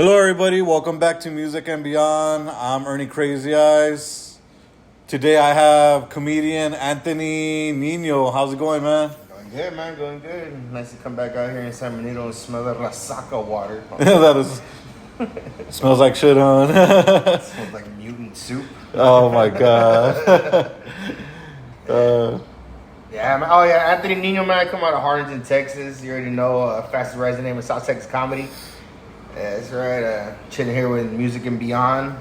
Hello, everybody. Welcome back to Music and Beyond. I'm Ernie Crazy Eyes. Today I have comedian Anthony Niño. How's it going, man? Going good, man. Going good. Nice to come back out here in San Benito and smell the resaca water. That is smells like shit, huh? It smells like mutant soup. Oh my god. Yeah, man. Oh yeah, Anthony Niño, man. I come out of Harlingen, Texas. You already know, fastest rising name of South Texas comedy. Yeah, that's right. Chilling here with Music and Beyond.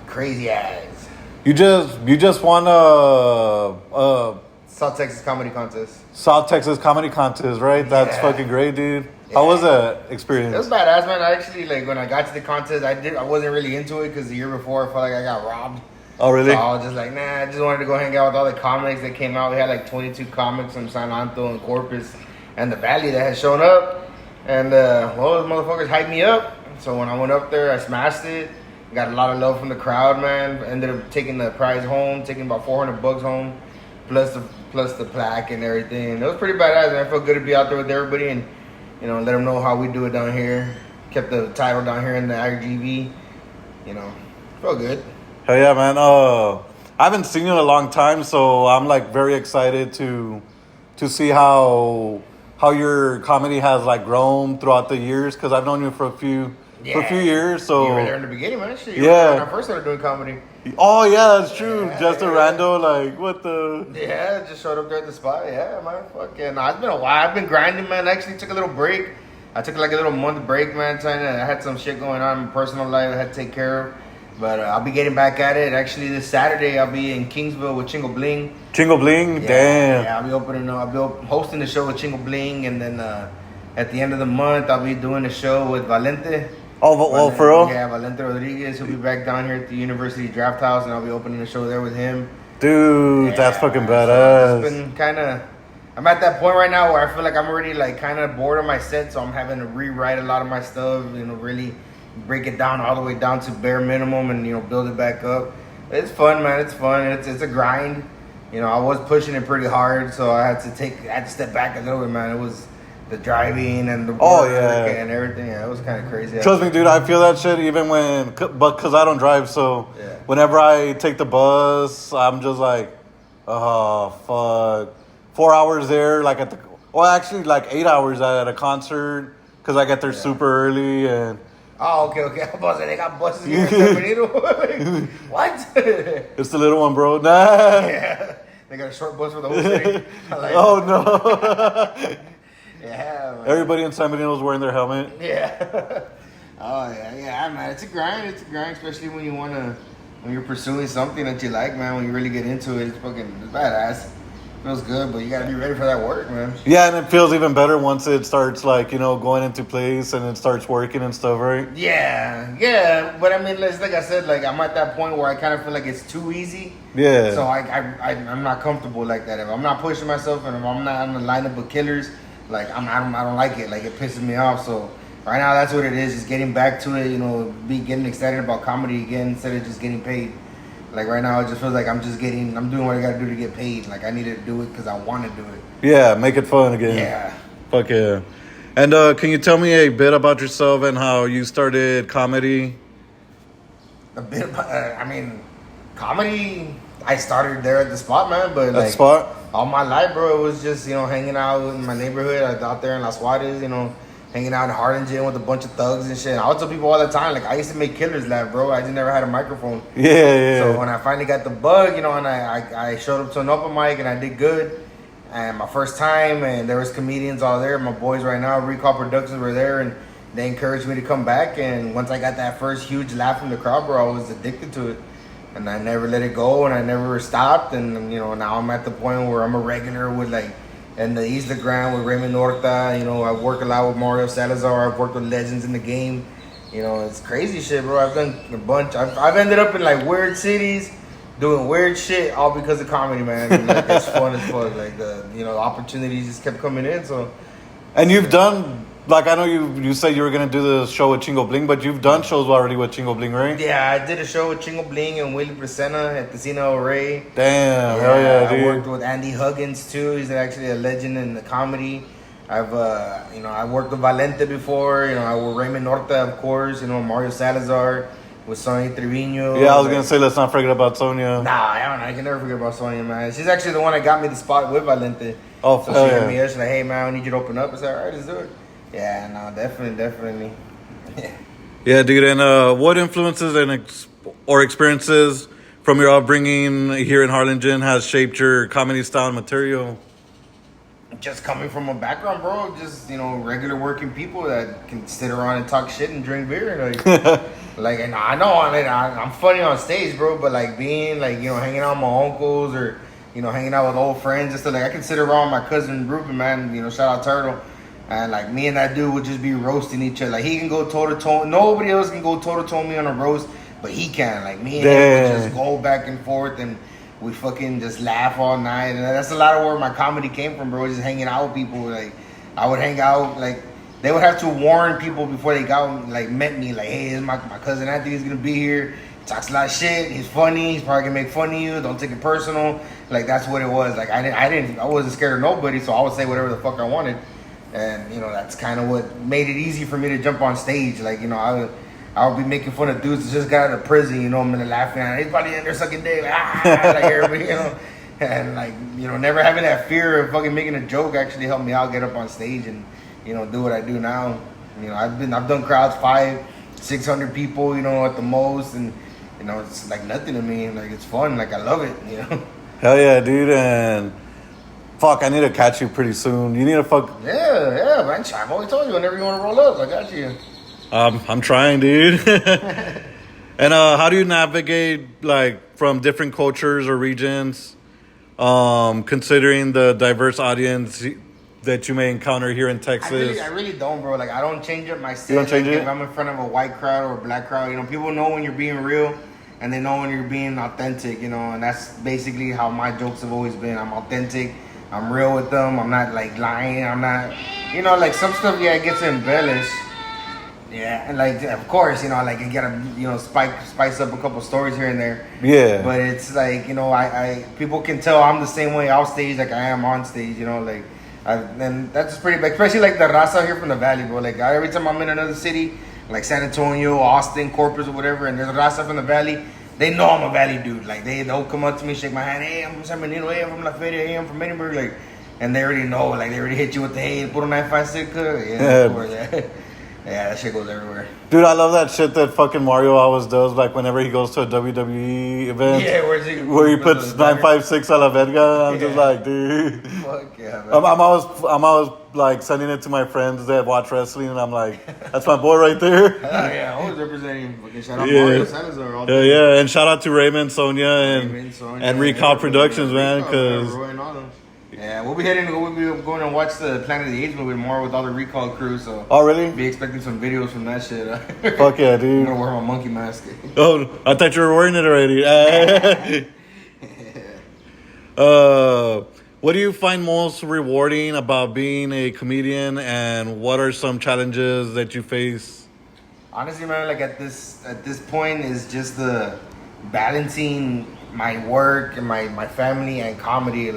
Crazy eyes. You just won a South Texas comedy contest. South Texas comedy contest, right? That's Yeah. fucking great, dude. How was that experience? It was badass, man. I actually, when I got to the contest, I wasn't really into it because the year before I felt like I got robbed. Oh, really? So I was just like, nah, I just wanted to go hang out with all the comics that came out. We had like 22 comics from San Antonio and Corpus and the Valley that had shown up. And, those motherfuckers hyped me up. So when I went up there, I smashed it. Got a lot of love from the crowd, man. Ended up taking the prize home, taking about $400 home, plus the plaque and everything. It was pretty badass, man. I felt good to be out there with everybody and, let them know how we do it down here. Kept the title down here in the IGV. Felt good. Hell yeah, man. I haven't seen you in a long time, so I'm like very excited to see how your comedy has like grown throughout the years, because I've known you for a few years. So You were there in the beginning, man. Shit, you Yeah. were there when I first started doing comedy. Oh yeah, that's true. Yeah, Just a yeah. rando, like what the. Yeah, just showed up there at the spot. Yeah, man. Fucking, it's been a while. I've been grinding, man. I actually took a little break. I took like a little month break, man. I had some shit going on in my personal life I had to take care of. But I'll be getting back at it. Actually, this Saturday, I'll be in Kingsville with Chingo Bling. Chingo Bling? Yeah, Damn. Yeah, I'll be hosting the show with Chingo Bling. And then at the end of the month, I'll be doing a show with Valente. Oh, for real? Yeah, Valente Rodriguez. He'll be back down here at the University Draft House, and I'll be opening a show there with him. Dude, that's fucking So badass. it's been I'm at that point right now where I feel like I'm already like kind of bored of my set, so I'm having to rewrite a lot of my stuff, really break it down all the way down to bare minimum and, build it back up. It's fun, man. It's fun. It's a grind. I was pushing it pretty hard, so I had to step back a little bit, man. It was the driving and the work and everything. Yeah, it was kind of crazy. Trust me, dude, I feel that shit even because I don't drive, so Yeah. whenever I take the bus, I'm just like, oh, fuck. 4 hours there, like actually like 8 hours at a concert, because I get there super early and... Oh, okay. They got buses here in San Benito. What? It's the little one, bro. Nah. Yeah. They got a short bus for the whole city. Oh, no. Yeah, man. Everybody in San Benito is wearing their helmet. Yeah. Oh, yeah, man. It's a grind, especially when you're pursuing something that you like, man. When you really get into it, it's badass. Feels good, but you gotta be ready for that work, man. Yeah, and it feels even better once it starts, like, going into place and it starts working and stuff, right? Yeah. But I mean, like I said, like I'm at that point where I kind of feel like it's too easy. Yeah. So I'm not comfortable like that. If I'm not pushing myself and if I'm not on the lineup of killers, like I don't like it. Like it pisses me off. So right now, that's what it is. Just getting back to it. Getting excited about comedy again instead of just getting paid. Like right now, it just feels like I'm doing what I gotta do to get paid. Like I need to do it because I want to do it. Yeah, make it fun again. Yeah. Fuck yeah. And can you tell me a bit about yourself and how you started comedy? A bit about, comedy, I started there at the spot, man. But At like the spot? all my life, bro, it was just, hanging out in my neighborhood. I was out there in Las Juarez, hanging out in Harlingen with a bunch of thugs and shit. I would tell people all the time, like, I used to make killers laugh, bro. I just never had a microphone. Yeah. So when I finally got the bug, and I showed up to an open mic and I did good. And my first time, and there was comedians all there. My boys right now, Recall Productions, were there, and they encouraged me to come back. And once I got that first huge laugh from the crowd, bro, I was addicted to it. And I never let it go, and I never stopped. And, now I'm at the point where I'm a regular with, like, and the Instagram with Raymond Horta. I work a lot with Mario Salazar. I've worked with legends in the game. It's crazy shit, bro. I've done a bunch. I've ended up in like weird cities doing weird shit all because of comedy, man. And, like, it's fun as fuck. Like the opportunities just kept coming in. So. And you've done, like, I know you said you were going to do the show with Chingo Bling, but you've done shows already with Chingo Bling, right? Yeah, I did a show with Chingo Bling and Willie Presena at Casino El Rey. Damn, hell yeah, dude. I worked with Andy Huggins, too. He's actually a legend in the comedy. I've I worked with Valente before. I worked with Raymond Norte, of course. Mario Salazar, with Sonia Trevino. Yeah, I was gonna say let's not forget about Sonia. Nah, I can never forget about Sonia, man. She's actually the one that got me the spot with Valente. Oh, so she hit me up. She's like, "Hey, man, I need you to open up." I said, "All right, let's do it." Yeah, no, definitely. Yeah, dude. And what influences or experiences from your upbringing here in Harlingen has shaped your comedy style and material? Just coming from a background, bro, just regular working people that can sit around and talk shit and drink beer, and I know I'm funny on stage, bro, but like being hanging out with my uncles or hanging out with old friends, just I can sit around with my cousin Ruben, man, shout out Turtle, and like me and that dude would just be roasting each other. Like he can go toe to toe, nobody else can go toe to toe me on a roast, but he can. Like me and him would just go back and forth and we fucking just laugh all night. And that's a lot of where my comedy came from, bro. Just hanging out with people. Like, I would hang out, like, they would have to warn people before they met me. Like, hey, this is my cousin Anthony's gonna be here. He talks a lot of shit. He's funny. He's probably gonna make fun of you. Don't take it personal. Like, that's what it was. Like, I wasn't scared of nobody, so I would say whatever the fuck I wanted. And, that's kind of what made it easy for me to jump on stage. Like, I would be making fun of dudes that just got out of prison, I'm gonna laughing at. He's probably in there sucking dick, like everybody, and never having that fear of fucking making a joke actually helped me out get up on stage and do what I do now. I've done crowds 500-600 people, at the most, and it's like nothing to me. Like it's fun, like I love it, Hell yeah, dude, and fuck, I need to catch you pretty soon. You need to fuck. Yeah, man. I've always told you whenever you want to roll up, I got you. I'm trying, dude. And how do you navigate from different cultures or regions, considering the diverse audience that you may encounter here in Texas? I really don't, bro. Like I don't change up my set. You don't change it? If I'm in front of a white crowd or a black crowd, people know when you're being real, and they know when you're being authentic. And that's basically how my jokes have always been. I'm authentic. I'm real with them. I'm not lying. I'm not, some stuff. Yeah, it gets embellished. Yeah, and of course, you gotta, spice up a couple stories here and there. Yeah. But it's I people can tell I'm the same way off stage like I am on stage, and that's pretty, especially the raza here from the valley, bro. Every time I'm in another city, like San Antonio, Austin, Corpus, or whatever, and there's a raza from the valley, they know I'm a valley dude. Like they'll come up to me, shake my hand, hey, I'm from San Benito, hey, I'm from La Feria, hey, I'm from Edinburgh, and they already know, they already hit you with the hey, put a 956, yeah. Yeah, that shit goes everywhere. Dude, I love that shit that fucking Mario always does, whenever he goes to a WWE event. Yeah, where he puts 956 a la verga. I'm just like, dude. Fuck yeah, man. I'm always sending it to my friends that watch wrestling, and I'm like, that's my boy right there. Yeah, always representing. Fucking shout out Mario Salazar all day. Yeah, and shout out to Raymond, Sonia, and Recall Productions, man, because. Yeah, we'll be going and watch the Planet of the Apes movie tomorrow with all the Recall crew. So oh really? Be expecting some videos from that shit. Fuck yeah, dude! I'm gonna wear my monkey mask. Oh, I thought you were wearing it already. What do you find most rewarding about being a comedian, and what are some challenges that you face? Honestly, man, at this point is just the balancing my work and my family and comedy.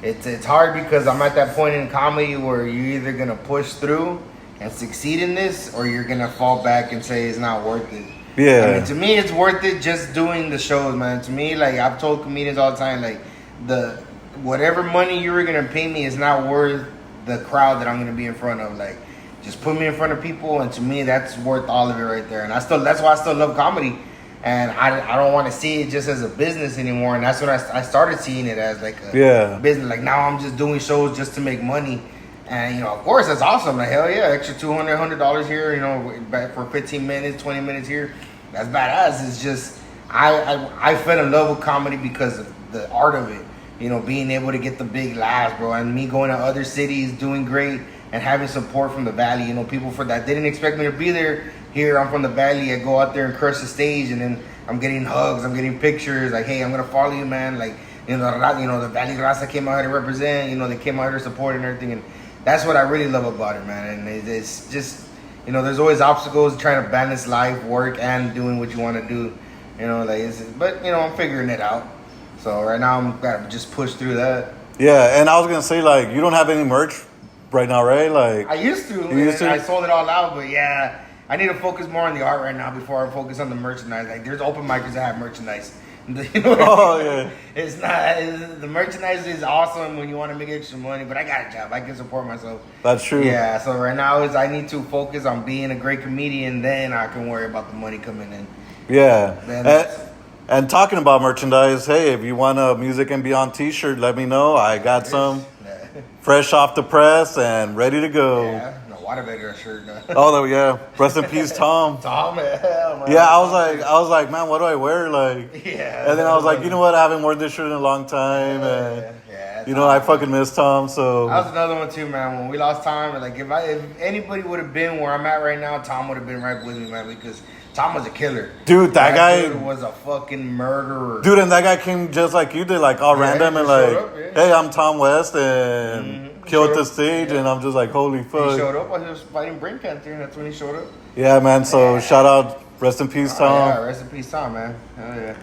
It's hard because I'm at that point in comedy where you're either gonna push through and succeed in this, or you're gonna fall back and say it's not worth it. Yeah. To me, it's worth it just doing the shows, man. To me, I've told comedians all the time, the whatever money you were gonna pay me is not worth the crowd that I'm gonna be in front of. Just put me in front of people, and to me, that's worth all of it right there. And that's why I still love comedy. And I don't want to see it just as a business anymore. And that's when I started seeing it as a business. Now I'm just doing shows just to make money. And, of course, that's awesome. Hell yeah, extra $200, $100 here, for 15 minutes, 20 minutes here. That's badass. It's just, I fell in love with comedy because of the art of it. Being able to get the big laughs, bro. And me going to other cities, doing great, and having support from the Valley. People for that didn't expect me to be there. Here, I'm from the Valley. I go out there and crush the stage, and then I'm getting hugs, I'm getting pictures. Hey, I'm gonna follow you, man. The Valley Raza came out here to represent. They came out here to support and everything, and that's what I really love about it, man. And it's just, there's always obstacles trying to balance life, work, and doing what you want to do. But I'm figuring it out. So right now I'm gotta just push through that. Yeah, and I was gonna say you don't have any merch right now, right? Like I used to. You used to? I sold it all out, but yeah, I need to focus more on the art right now before I focus on the merchandise. Like, there's open micers that have merchandise. You know what I mean? yeah. It's not, the merchandise is awesome when you want to make extra money, but I got a job. I can support myself. That's true. Yeah, so right now I need to focus on being a great comedian, then I can worry about the money coming in. Yeah. And talking about merchandise, hey, if you want a Music and Beyond t-shirt, let me know. I got some fresh off the press and ready to go. Yeah, no waterbaker shirt. Oh, yeah. Rest in peace, Tom. Tom, man. Yeah, I was like, man, what do I wear? Like, yeah. And then I was like, you know what? I haven't worn this shirt in a long time, and you know, I fucking miss Tom. So that was another one too, man. When we lost Tom, like if anybody would have been where I'm at right now, Tom would have been right with me, man, because Tom was a killer. Dude, that guy dude was a fucking murderer. Dude, and that guy came just like you did, like all random and like, hey, I'm Tom West and killed the stage, and I'm just like, holy fuck. He showed up while he was fighting brain cancer, and that's when he showed up. Yeah, man. So shout out, rest in peace, Tom. Yeah, rest in peace, Tom, man. Hell yeah.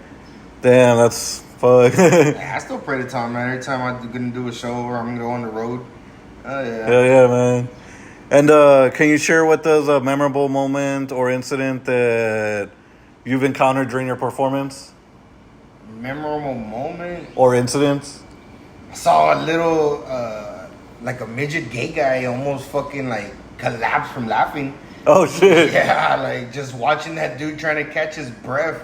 Damn, that's fuck. I still pray to Tom, man. Every time I'm gonna do a show or I'm gonna go on the road. Oh yeah. Hell yeah, man. And can you share with us a memorable moment or incident that you've encountered during your performance? Memorable moment? Or incidents? I saw a little, like a midget gay guy almost fucking like collapse from laughing. Oh shit. Yeah, like just watching that dude trying to catch his breath.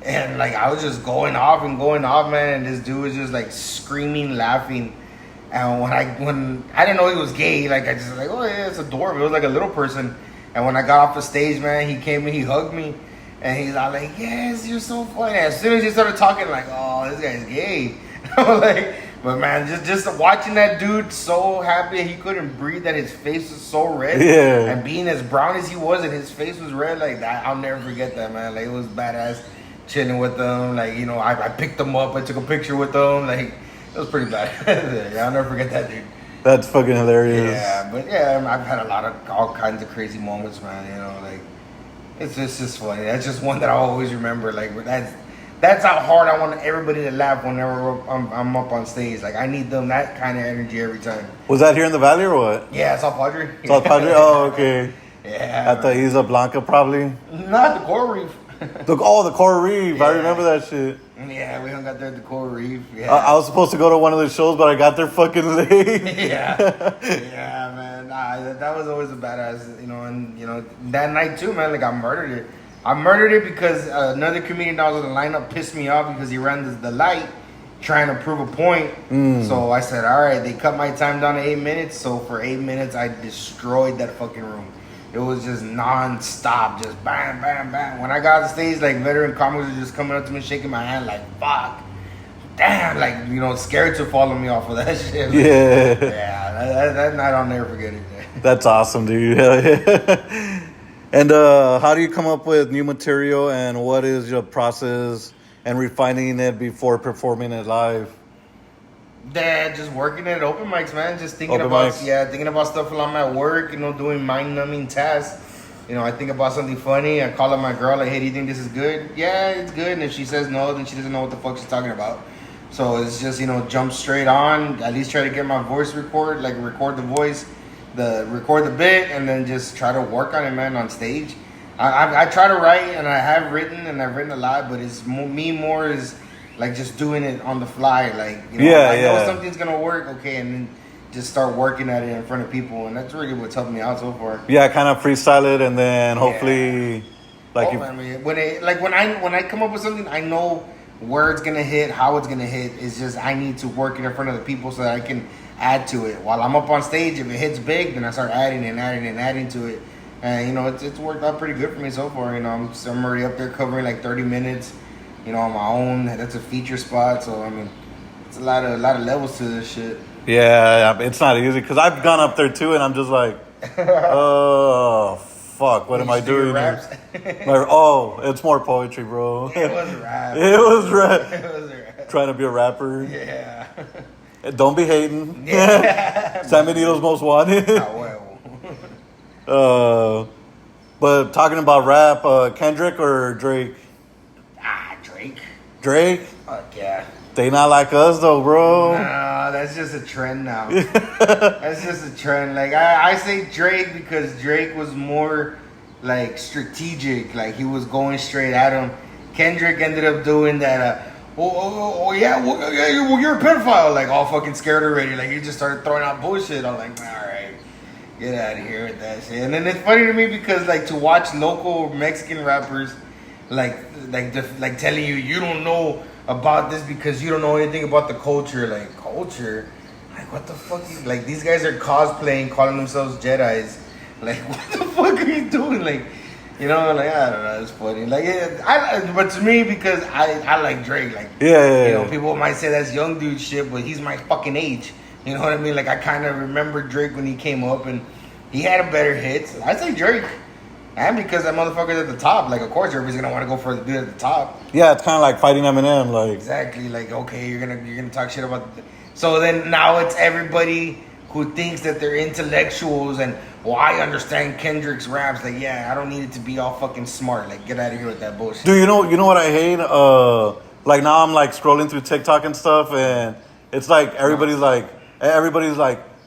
And like I was just going off, man, and this dude was just like screaming, laughing. And when I didn't know he was gay, like I just like, oh yeah, it's adorable. It was like a little person. And when I got off the stage, man, he came and he hugged me, and he's all like, yes, you're so funny. As soon as he started talking, like, oh, this guy's gay. I was like, but man, just watching that dude so happy he couldn't breathe, that his face was so red, and being as brown as he was and his face was red, like that, I'll never forget that, man. Like it was badass. Chilling with them, like, you know, I picked them up, I took a picture with them, like, it was pretty bad. Yeah, I'll never forget that dude. That's fucking hilarious. Yeah, but yeah, I've had all kinds of crazy moments, man, you know, like, it's just funny. That's just one that I always remember, like, that's how hard I want everybody to laugh whenever I'm up on stage. Like, I need them, that kind of energy every time. Was that here in the Valley or what? Yeah, South Padre. South Padre? Oh, okay. Yeah. At the Isla Blanca, probably? Not the Coral Reef. The Coral Reef. Yeah. I remember that shit. Yeah, we hung out there at the Coral Reef. Yeah. I was supposed to go to one of the shows, but I got there fucking late. Yeah, man. That was always a badass, you know. And you know that night too, man. Like I murdered it. I murdered it because another comedian that was in the lineup pissed me off because he ran the light, trying to prove a point. So I said, all right. They cut my time down to 8 minutes. So for 8 minutes, I destroyed that fucking room. It was just non-stop, just bam, bam, bam. When I got on stage, like, veteran comics were just coming up to me, shaking my hand, like, fuck. Damn, like, you know, scared to follow me off of that shit. Like, yeah, that night I'll never forget it. That's awesome, dude. Hell yeah. And how do you come up with new material, and what is your process and refining it before performing it live? Just working at open mics, man. Just thinking about stuff while I'm at work, you know, doing mind-numbing tasks. You know, I think about something funny. I call up my girl, like, hey, do you think this is good? Yeah, it's good. And if she says no, then she doesn't know what the fuck she's talking about. So it's just, you know, jump straight on. At least try to get my voice record the voice, record the bit, and then just try to work on it, man, on stage. I try to write, and I have written, and I've written a lot, but it's more is like just doing it on the fly, like, you know, I know something's gonna work, okay, and then just start working at it in front of people, and that's really what's helped me out so far. Yeah, kind of freestyle it, and then hopefully, like, when I come up with something, I know where it's gonna hit, how it's gonna hit. It's just I need to work it in front of the people so that I can add to it while I'm up on stage. If it hits big, then I start adding to it, and you know, it's worked out pretty good for me so far. You know, I'm already up there covering like 30 minutes. You know, on my own. That's a feature spot, so I mean, it's a lot of levels to this shit. Yeah, it's not easy because I've gone up there too, and I'm just like, oh fuck, what am I doing? Raps? It's more poetry, bro. It was rap. It was rap. Trying to be a rapper. Yeah. Don't be hating. Yeah. San Benito's most wanted. But talking about rap, Kendrick or Drake? Drake. Drake? Fuck yeah. They not like us though, bro. Nah, that's just a trend now. That's just a trend. Like I say Drake because Drake was more like strategic. Like he was going straight at him. Kendrick ended up doing that. Yeah, well, you're a pedophile. Like all fucking scared already. Like he just started throwing out bullshit. I'm like, all right, get out of here with that shit. And then it's funny to me because like to watch local Mexican rappers, like telling you don't know about this because you don't know anything about the culture. Like culture, like what the fuck? Like these guys are cosplaying, calling themselves Jedis. Like what the fuck are you doing? Like, you know, like I don't know. It's funny. Like, but to me because I like Drake. Like, Yeah. You know, people might say that's young dude shit, but he's my fucking age. You know what I mean? Like I kind of remember Drake when he came up and he had a better hits. I say Drake. And because that motherfucker's at the top, like, of course, everybody's gonna want to go for the dude at the top. Yeah, it's kind of like fighting Eminem, like Exactly. Like, okay, you're gonna talk shit about. So then now it's everybody who thinks that they're intellectuals and I understand Kendrick's raps. Like, yeah, I don't need it to be all fucking smart. Like, get out of here with that bullshit. Dude, you know what I hate? Like now I'm like scrolling through TikTok and stuff, and it's like everybody's like,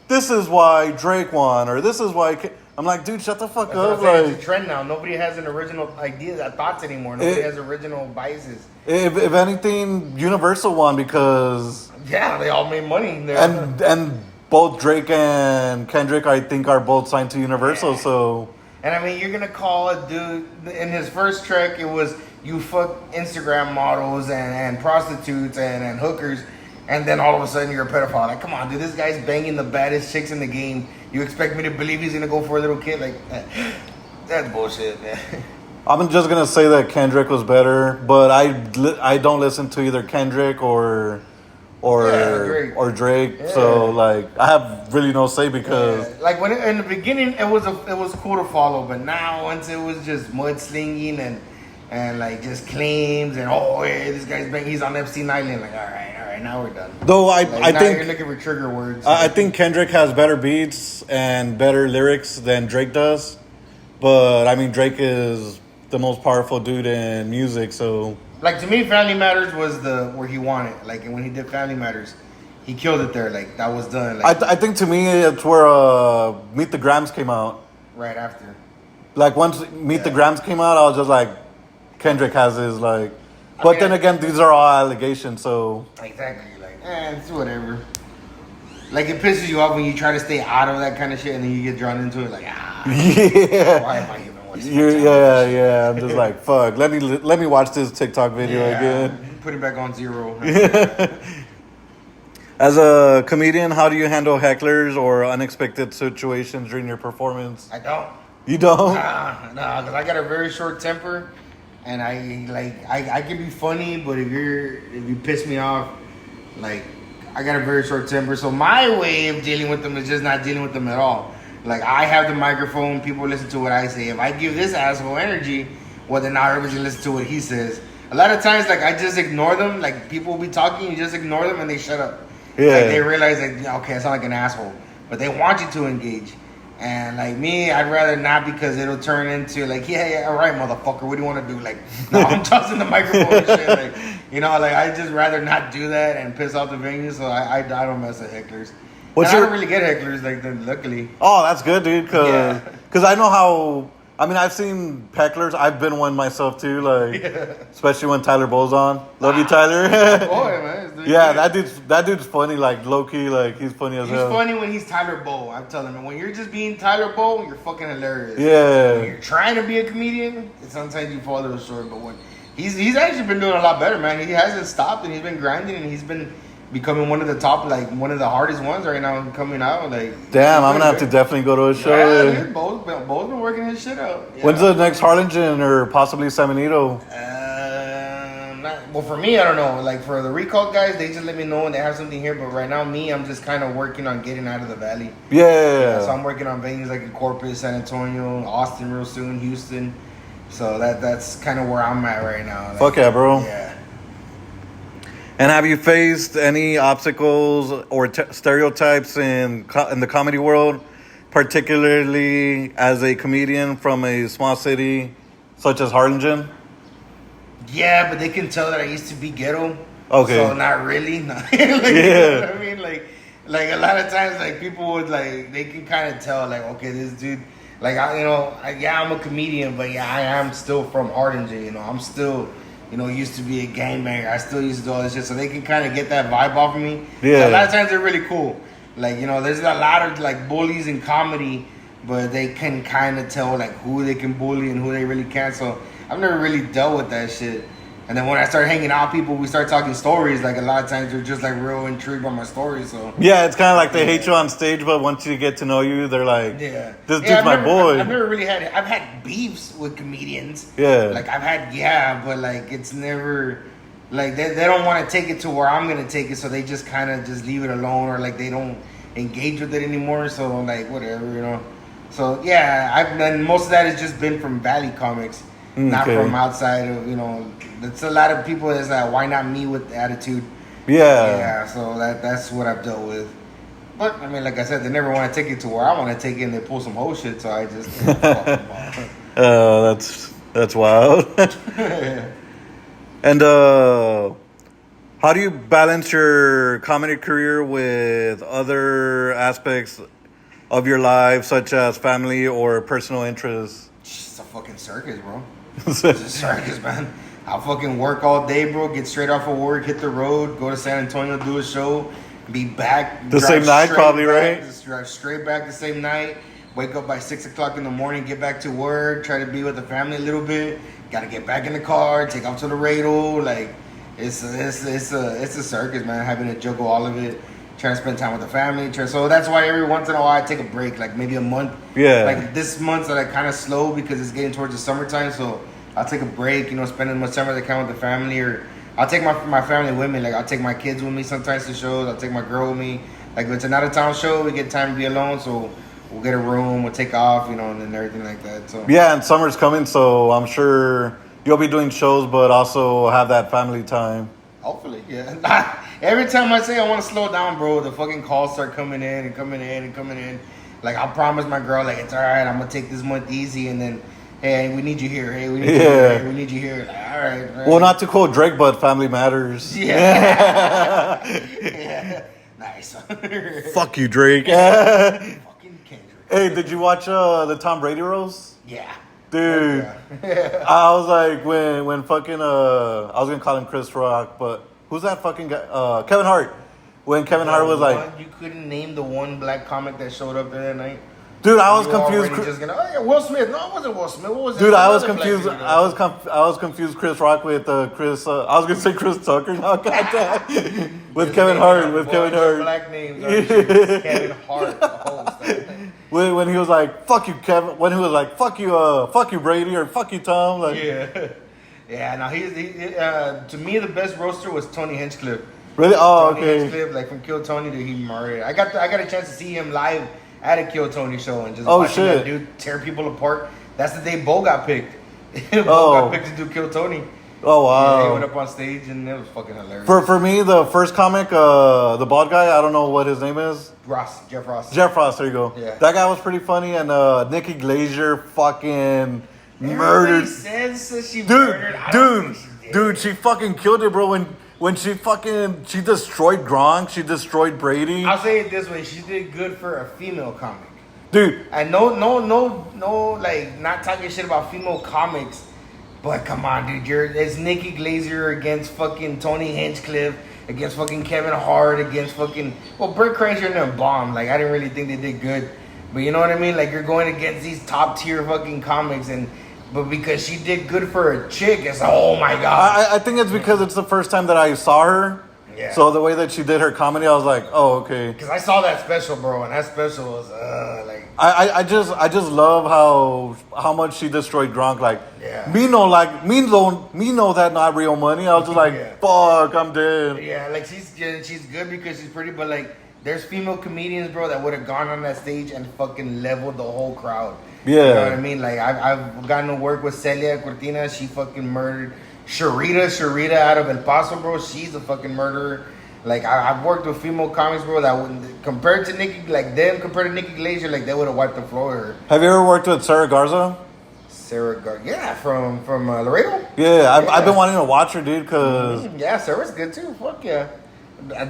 this is why Drake won, or this is why. I'm like, dude, shut the fuck up. Like, it's a trend now. Nobody has an original idea, thoughts anymore. Nobody has original biases. If anything, Universal won because yeah, they all made money. And both Drake and Kendrick, I think, are both signed to Universal. Yeah. So, and I mean, you're gonna call a dude in his first track. It was you fuck Instagram models and prostitutes and hookers. And then all of a sudden you're a pedophile. Like, come on, dude, this guy's banging the baddest chicks in the game. You expect me to believe he's gonna go for a little kid? Like, that's bullshit, man. I'm just gonna say that Kendrick was better, but I don't listen to either Kendrick or Drake. Yeah. So like, I have really no say because like when in the beginning it was cool to follow, but now once it was just mudslinging and like just claims and yeah, this guy's banging, he's on Epstein Island. Like, all right, now we're done. Though I think you're looking for trigger words. I think Kendrick has better beats and better lyrics than Drake does, but I mean Drake is the most powerful dude in music. So like to me, Family Matters was where he wanted. Like when he did Family Matters, he killed it there. Like that was done. Like, I think to me it's where Meet the Grams came out. Right after. Like once Meet the Grams came out, I was just like, Kendrick has his like. But then again, these are all allegations, so... Exactly. Like, it's whatever. Like, it pisses you off when you try to stay out of that kind of shit and then you get drawn into it. Like, yeah. Why am I even watching Yeah. I'm just like, fuck. Let me watch this TikTok video again. Put it back on zero. As a comedian, how do you handle hecklers or unexpected situations during your performance? I don't. You don't? Nah, because I got a very short temper. And I can be funny, but if you piss me off, like I got a very short temper. So my way of dealing with them is just not dealing with them at all. Like I have the microphone, people listen to what I say. If I give this asshole energy, well then now everybody's listen to what he says. A lot of times, like I just ignore them. Like people will be talking, you just ignore them and they shut up. Yeah. Like they realize that okay, I sound like an asshole, but they want you to engage. And like me, I'd rather not because it'll turn into like, yeah, all right, motherfucker, what do you want to do? Like, no, I'm tossing the microphone and shit. Like, you know, like I just rather not do that and piss off the venue. So I don't mess with hecklers. I don't really get hecklers like luckily. Oh, that's good, dude. Because I know how. I mean, I've seen hecklers. I've been one myself too. Like, especially when Tyler Bowles on. Love you, Tyler. Boy, man. Yeah, that dude's funny. Like low key, like he's funny as hell. He's funny when he's Tyler Bow. I'm telling him. When you're just being Tyler Bow, you're fucking hilarious. Yeah. When you're trying to be a comedian, sometimes you fall a little short. But when he's actually been doing a lot better, man. He hasn't stopped and he's been grinding and he's been becoming one of the top, like one of the hardest ones right now coming out. Like, damn, I'm gonna have to definitely go to a show. Yeah, dude, Bo's been working his shit out. Yeah. When's the next Harlingen or possibly San Benito? Well, for me, I don't know. Like for the Recall guys, they just let me know when they have something here. But right now, I'm just kind of working on getting out of the valley. Yeah. So I'm working on venues like in Corpus, San Antonio, Austin real soon, Houston. So that's kind of where I'm at right now. Like, fuck yeah, bro. Yeah. And have you faced any obstacles or stereotypes in the comedy world, particularly as a comedian from a small city such as Harlingen? Yeah, but they can tell that I used to be ghetto. Okay. So not really. No. Like, you know what I mean? Like a lot of times, like people would like they can kind of tell, like, okay, this dude, like yeah, I'm a comedian, but yeah, I am still from Hardinger. You know, I'm still, used to be a gangbanger. I still used to do all this shit, so they can kind of get that vibe off of me. Yeah. So a lot of times they're really cool. Like, there's a lot of like bullies in comedy, but they can kind of tell like who they can bully and who they really can't. So I've never really dealt with that shit. And then when I start hanging out with people, we start talking stories. Like a lot of times they're just like real intrigued by my stories. So yeah, it's kind of like they hate you on stage, but once you get to know you, they're like, this dude's my boy. I've never really I've had beefs with comedians. Yeah. Like I've had, but like it's never, like they don't want to take it to where I'm going to take it. So they just kind of just leave it alone, or like they don't engage with it anymore. So like whatever, So yeah, I've done, most of that has just been from Valley Comics. Not from outside of, It's a lot of people that's like, why not me with attitude? Yeah. Yeah, so that's what I've dealt with. But, I mean, like I said, they never want to take it to where I want to take it, and they pull some whole shit, so I just fuck them off. That's wild. And how do you balance your comedy career with other aspects of your life, such as family or personal interests? It's a fucking circus, bro. It's a circus, man. I'll fucking work all day, bro. Get straight off of work, hit the road, go to San Antonio, do a show, be back. The same night, probably, right? Just drive straight back the same night. Wake up by 6 o'clock in the morning, get back to work, try to be with the family a little bit. Got to get back in the car, take off to the Laredo. Like, it's a circus, man. Having to juggle all of it. Trying to spend time with the family. So that's why every once in a while I take a break, like maybe a month. Yeah. Like this month's like kind of slow because it's getting towards the summertime. So I'll take a break, spend as much time as I can with the family. Or I'll take my family with me. Like I'll take my kids with me sometimes to shows. I'll take my girl with me. Like if it's an out of town show, we get time to be alone. So we'll get a room, we'll take off, and then everything like that. So yeah, and summer's coming, so I'm sure you'll be doing shows, but also have that family time. Hopefully, yeah. Every time I say I want to slow down, bro, the fucking calls start coming in and coming in and coming in. Like, I'll promise my girl, like, it's all right, I'm going to take this month easy. And then, hey, we need you here. Hey, we need you here. Hey, we need you here. Like, all right. Well, not to quote Drake, but family matters. Yeah. Yeah. Nice. Fuck you, Drake. Fucking Kendrick. Hey, did you watch the Tom Brady roast? Yeah. Dude. Yeah. I was like, when fucking, I was going to call him Chris Rock, but who's that fucking guy? Kevin Hart. When Kevin Hart was like... You couldn't name the one black comic that showed up there that night? Dude, I was confused. Just gonna, oh yeah, Will Smith. No, it wasn't Will Smith. What was it? Dude, I was confused. I was confused. Chris Rock with Chris. I was gonna say Chris Tucker. No, with Kevin Hart. With Kevin Hart. Black names. Kevin Hart. The host. When he was like, "Fuck you, Kevin." When he was like, "Fuck you, Brady," or "Fuck you, Tom." Like, yeah. Yeah. Now to me the best roaster was Tony Hinchcliffe. Really? Oh, Tony okay. Hinchcliffe, like from Kill Tony to he murdered. I got a chance to see him live at a Kill Tony show and just watching that dude tear people apart. That's the day Bo got picked. Bo got picked to do Kill Tony. Oh wow! Yeah, he went up on stage and it was fucking hilarious. For me, the first comic, the bald guy, I don't know what his name is. Jeff Ross. Jeff Ross, there you go. Yeah. That guy was pretty funny, and Nikki Glazer fucking murdered. Everybody says that she murdered. Dude, she fucking killed it, bro. When she destroyed Gronk, she destroyed Brady. I'll say it this way: she did good for a female comic. Dude, and no, like not talking shit about female comics. But come on, dude, it's Nikki Glazer against fucking Tony Hinchcliffe, against fucking Kevin Hart, against fucking... Well, Bert Kreischer and them bombed. Like, I didn't really think they did good. But you know what I mean? Like, you're going against these top-tier fucking comics, but because she did good for a chick, it's like, oh my God. I think it's because it's the first time that I saw her. Yeah. So the way that she did her comedy, I was like, oh, okay. Because I saw that special, bro, and that special was, like... I just love how much she destroyed Gronk. Like, yeah. me know that not real money. I was just like, fuck, I'm dead. Yeah, like she's good because she's pretty, but like there's female comedians, bro, that would have gone on that stage and fucking leveled the whole crowd. Yeah, you know what I mean. Like I've gotten to work with Celia Cortina. She fucking murdered Sharita out of El Paso, bro. She's a fucking murderer. Like I've worked with female comics, bro, that wouldn't, compared to Nikki Glazer, like they would have wiped the floor with her. Have you ever worked with Sarah Garza? Yeah, from Laredo. Yeah, I've been wanting to watch her, dude, because... Yeah, Sarah's good too. Fuck yeah.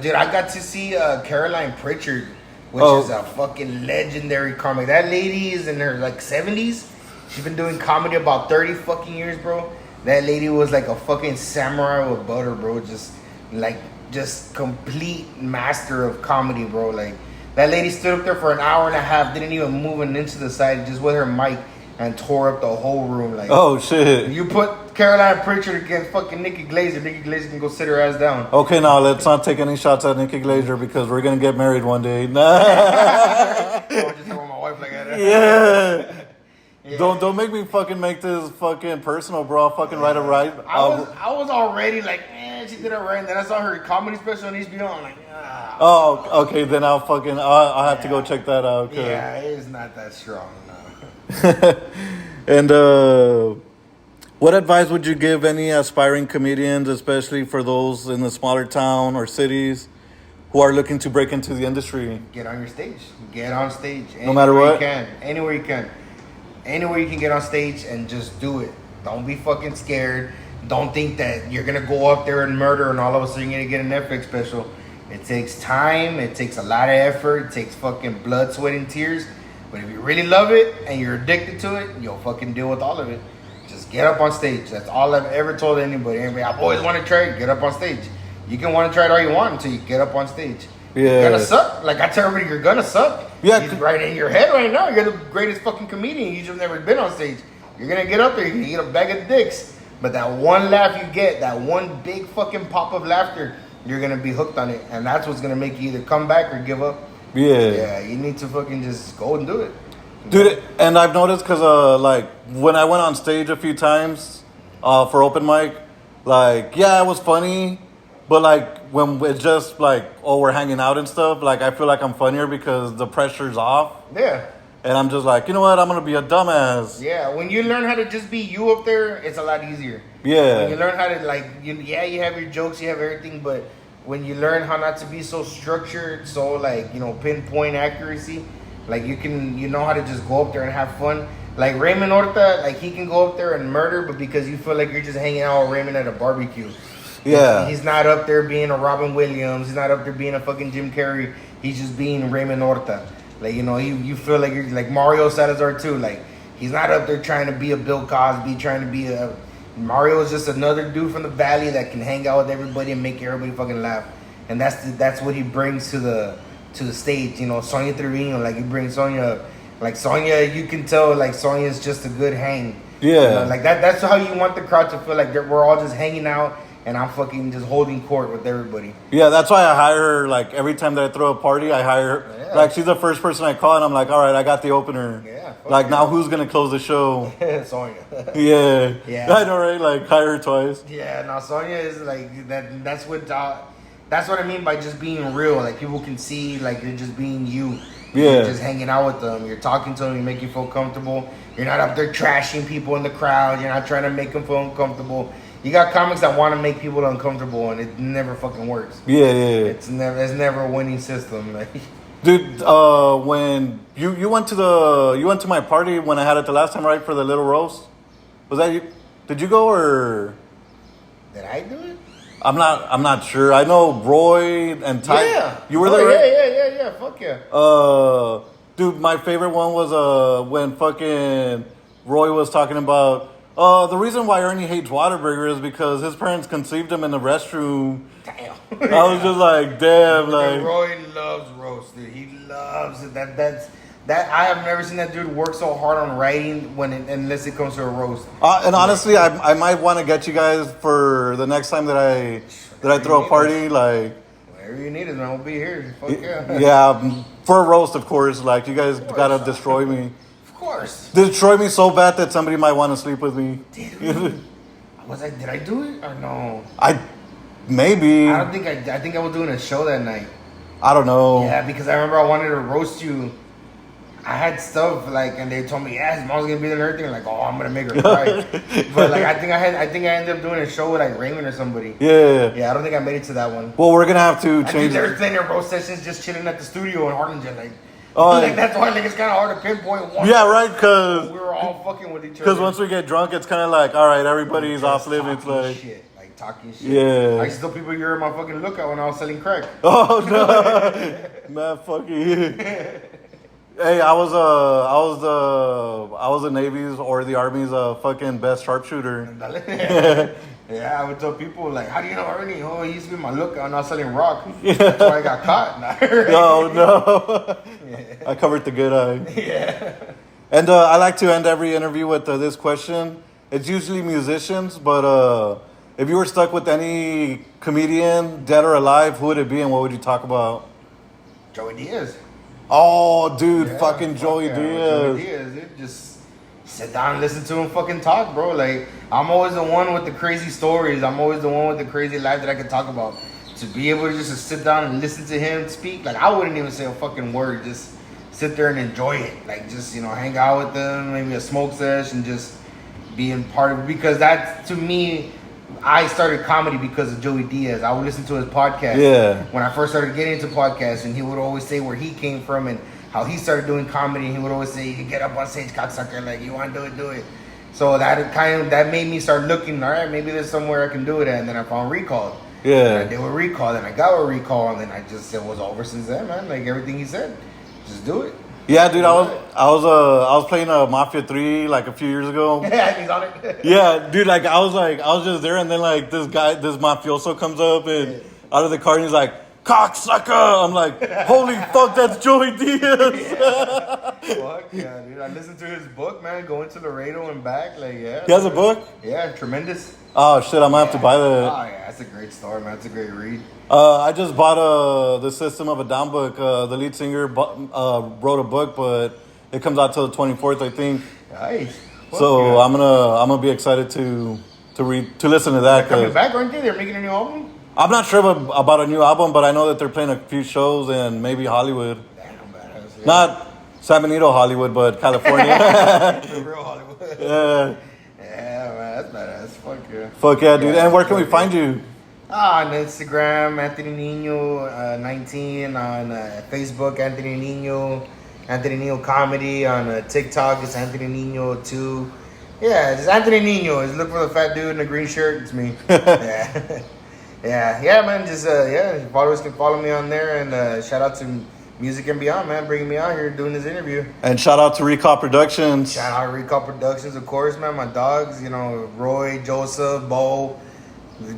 Dude, I got to see Caroline Pritchard, which is a fucking legendary comic. That lady is in her like 70s. She's been doing comedy about 30 fucking years, bro. That lady was like a fucking samurai with butter, bro. Just complete master of comedy, bro. Like, that lady stood up there for an hour and a half, didn't even move an inch to the side, just with her mic, and tore up the whole room. Like, oh shit! You put Caroline Pritchard against fucking Nikki Glaser. Nikki Glaser can go sit her ass down. Okay, now let's not take any shots at Nikki Glaser because we're gonna get married one day. Oh, just talking with my wife like that. Yeah. Yeah. Don't make me fucking make this fucking personal, bro. I'll fucking write it right. I was already like, she did it right, and then I saw her comedy special on HBO. I'm like, ah. Oh, okay. Then I'll have to go check that out. Yeah, it's not that strong. And what advice would you give any aspiring comedians, especially for those in the smaller town or cities who are looking to break into the industry? Get on your stage. Get on stage. No matter what? You can. Anywhere you can. Anywhere you can get on stage and just do it. Don't be fucking scared. Don't think that you're going to go up there and murder and all of a sudden you're going to get an Netflix special. It takes time. It takes a lot of effort. It takes fucking blood, sweat, and tears. But if you really love it and you're addicted to it, you'll fucking deal with all of it. Just get up on stage. That's all I've ever told anybody. I've always wanted to try it. Get up on stage. You can want to try it all you want until you get up on stage. Yeah. You're gonna suck. Like I tell everybody, you're gonna suck. Yeah. It's right in your head right now. You're the greatest fucking comedian. You just never been on stage. You're gonna get up there. You're gonna get a bag of dicks. But that one laugh you get, that one big fucking pop of laughter, you're gonna be hooked on it. And that's what's gonna make you either come back or give up. Yeah. Yeah, you need to fucking just go and do it. Dude, and I've noticed because, like, when I went on stage a few times for open mic, like, yeah, it was funny. But, like, when it's just, like, oh, we're hanging out and stuff, like, I feel like I'm funnier because the pressure's off. Yeah. And I'm just like, you know what? I'm going to be a dumbass. Yeah, when you learn how to just be you up there, it's a lot easier. Yeah. When you learn how to, like, you have your jokes, you have everything, but when you learn how not to be so structured, so, like, pinpoint accuracy, like, you know how to just go up there and have fun. Like, Raymond Horta, like, he can go up there and murder, but because you feel like you're just hanging out with Raymond at a barbecue. Yeah. He's not up there being a Robin Williams. He's not up there being a fucking Jim Carrey. He's just being Raymond Horta. Like, you feel like you're like Mario Salazar too. Like, he's not up there trying to be a Bill Cosby, trying to be a... Mario is just another dude from the valley that can hang out with everybody and make everybody fucking laugh. And that's what he brings to the stage. Sonia Trevino, like, he brings Sonia up. Like, Sonia, you can tell, like, Sonia's just a good hang. Yeah. Like, that's how you want the crowd to feel like we're all just hanging out. And I'm fucking just holding court with everybody. Yeah, that's why I hire her. Like, every time that I throw a party, I hire her. Yeah. Like, she's the first person I call, and I'm like, all right, I got the opener. Yeah. Like, now who's going to close the show? Sonya. Yeah. Yeah. I know, right? Like, hire her twice. Yeah, now Sonya is like, that's what I mean by just being real. Like, people can see, like, you're just being you. Yeah. You're just hanging out with them. You're talking to them. You make you feel comfortable. You're not up there trashing people in the crowd. You're not trying to make them feel uncomfortable. You got comics that want to make people uncomfortable, and it never fucking works. Yeah. It's never a winning system. Dude, when you went to my party when I had it the last time, right, for the little roast? Was that you? Did you go or? Did I do it? I'm not sure. I know Roy and Ty. Yeah. You were there, right? Yeah. Fuck yeah. Dude, my favorite one was when fucking Roy was talking about. The reason why Ernie hates Whataburger is because his parents conceived him in the restroom. Damn. I was just like, damn, like. Roy loves roast, dude. He loves it. That I have never seen that dude work so hard on writing unless it comes to a roast. And honestly, I might want to get you guys for the next time that I throw a party, like. Wherever you need it, man. We'll be here. Fuck yeah. Yeah, for a roast, of course. Like, you guys gotta destroy me. Of course. Destroy me so bad that somebody might want to sleep with me. Did I do it or no? Maybe. I don't think I think I was doing a show that night. I don't know. Yeah, because I remember I wanted to roast you. I had stuff like, and they told me, yeah, his mom's gonna be there and everything. Like, oh, I'm gonna make her cry. But like, I think I ended up doing a show with like Raymond or somebody. Yeah. Yeah, I don't think I made it to that one. Well, we're gonna have to change. They're playing their roast sessions, just chilling at the studio in Harlingen, like. Oh, like that's why like it's kind of hard to pinpoint one. yeah, right. Because we were all fucking with each other. Because once we get drunk, it's kind of like, all right, everybody's off limits. Like, shit, like talking shit. Yeah. I used to tell people you're my fucking lookout when I was selling crack. oh no, man, fuck you. Hey, I was the Navy's or the Army's fucking best sharpshooter. Yeah, I would tell people like, how do you know Ernie? Oh, he used to be my lookout and I was selling rock. That's why I got caught. Oh no, I covered the good eye. Yeah. And I like to end every interview with this question. It's usually musicians, but if you were stuck with any comedian, dead or alive, who would it be and what would you talk about? Joey Diaz. Oh, dude, Yeah, fucking Joey yeah, Diaz. Joey Diaz, dude. Just sit down and listen to him fucking talk, bro. Like, I'm always the one with the crazy stories. I'm always the one with the crazy life that I can talk about. To be able to just sit down and listen to him speak, like, I wouldn't even say a fucking word. Just sit there and enjoy it. Like, just, hang out with them, maybe a smoke sesh, and just being part of it. Because that, to me, I started comedy because of Joey Diaz. I would listen to his podcast. Yeah. When I first started getting into podcasts, and he would always say where he came from and how he started doing comedy. He would always say, "You get up on stage, cocksucker. Like, you want to do it, do it." So that made me start looking. All right, maybe there's somewhere I can do it at. And then I found Recall. Yeah. And I did with Recall, and I got with Recall, and then it was over since then, man. Like everything he said, just do it. Yeah, dude, I was playing Mafia 3 like a few years ago. Yeah, he's on it. Yeah, dude, I was just there, and then like this mafioso comes up and out of the car, and he's like, "Cocksucker!" I'm like, "Holy fuck, that's Joey Diaz." Fuck yeah, dude! I listened to his book, man. Going to Laredo and back, like yeah. He has a book? Yeah, tremendous. Oh shit, I might have to buy that. Oh yeah, that's a great story, man. That's a great read. I just bought the System of a Down book. The lead singer wrote a book, but it comes out till the 24th, I think. Nice. Fuck So yeah. I'm gonna be excited to listen to that. They're coming back, aren't they? They're making a new album. I'm not sure about a new album, but I know that they're playing a few shows and maybe Hollywood. Damn, badass. Yeah. Not San Benito Hollywood, but California. The real Hollywood. Yeah. Yeah, man, that's badass. Fuck yeah. Fuck yeah, dude. And where can we find you? On Instagram, Anthony Niño 19. On Facebook, Anthony Niño Comedy. On TikTok, it's Anthony Niño 2. Yeah, it's Anthony Niño. Just look for the fat dude in the green shirt. It's me. Yeah, man. Just followers can follow me on there. And shout out to Music and Beyond, man, bringing me out here doing this interview. And shout out to Recall Productions. Shout out to Recall Productions, of course, man. My dogs, Roy, Joseph, Bo,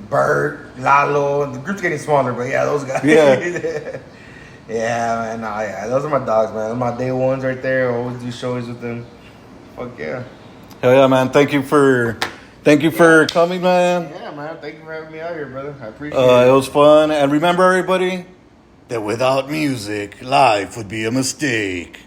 Bert, Lalo. The group's getting smaller, but yeah, those guys. Yeah. Yeah, man. Nah, yeah, those are my dogs, man. Those are my day ones right there. I always do shows with them. Fuck yeah. Hell yeah, man. Thank you for coming, man. Yeah, man. Thank you for having me out here, brother. I appreciate it. It was fun. And remember, everybody, that without music, life would be a mistake.